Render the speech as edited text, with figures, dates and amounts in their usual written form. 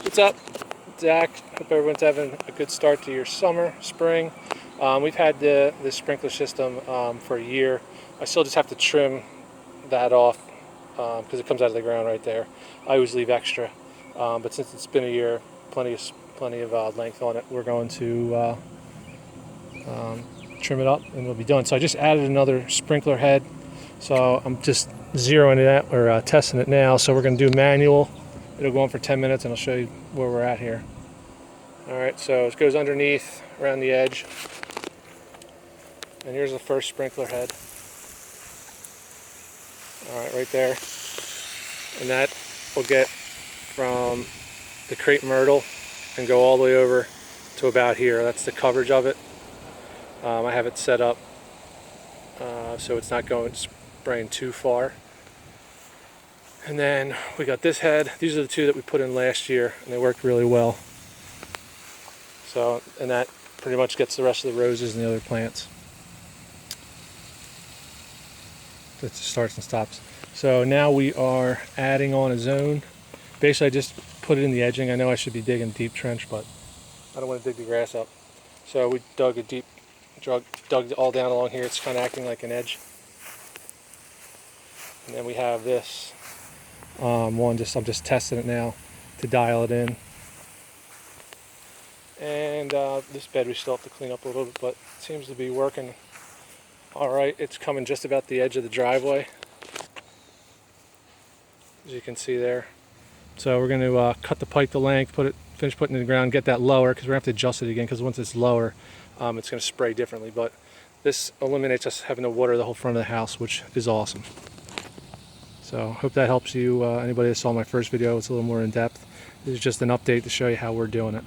What's up? Zach. Hope everyone's having a good start to your summer, spring. We've had the sprinkler system for a year. I still just have to trim that off because it comes out of the ground right there. I always leave extra, but since it's been a year, plenty of length on it. We're going to trim it up and we'll be done. So I just added another sprinkler head. So I'm just zeroing it out or testing it now. So we're going to do manual. It'll go on for 10 minutes and I'll show you where we're at here. Alright, so it goes underneath, around the edge. And here's the first sprinkler head. Alright, right there. And that will get from the crepe myrtle and go all the way over to about here. That's the coverage of it. I have it set up so it's not going spraying too far. And then we got this head. These are the two that we put in last year and they worked really well. So, and that pretty much gets the rest of the roses and the other plants. It starts and stops. So now we are adding on a zone. Basically I just put it in the edging. I know I should be digging a deep trench, but I don't want to dig the grass up. So we dug it all down along here. It's kind of acting like an edge. And then we have this one, I'm just testing it now to dial it in. And this bed we still have to clean up a little bit, but it seems to be working all right. It's coming just about the edge of the driveway, as you can see there. So we're going to cut the pipe to length, finish putting it in the ground, get that lower, because we're going to have to adjust it again, because once it's lower, it's going to spray differently. But this eliminates us having to water the whole front of the house, which is awesome. So hope that helps you. Anybody that saw my first video, it's a little more in depth. This is just an update to show you how we're doing it.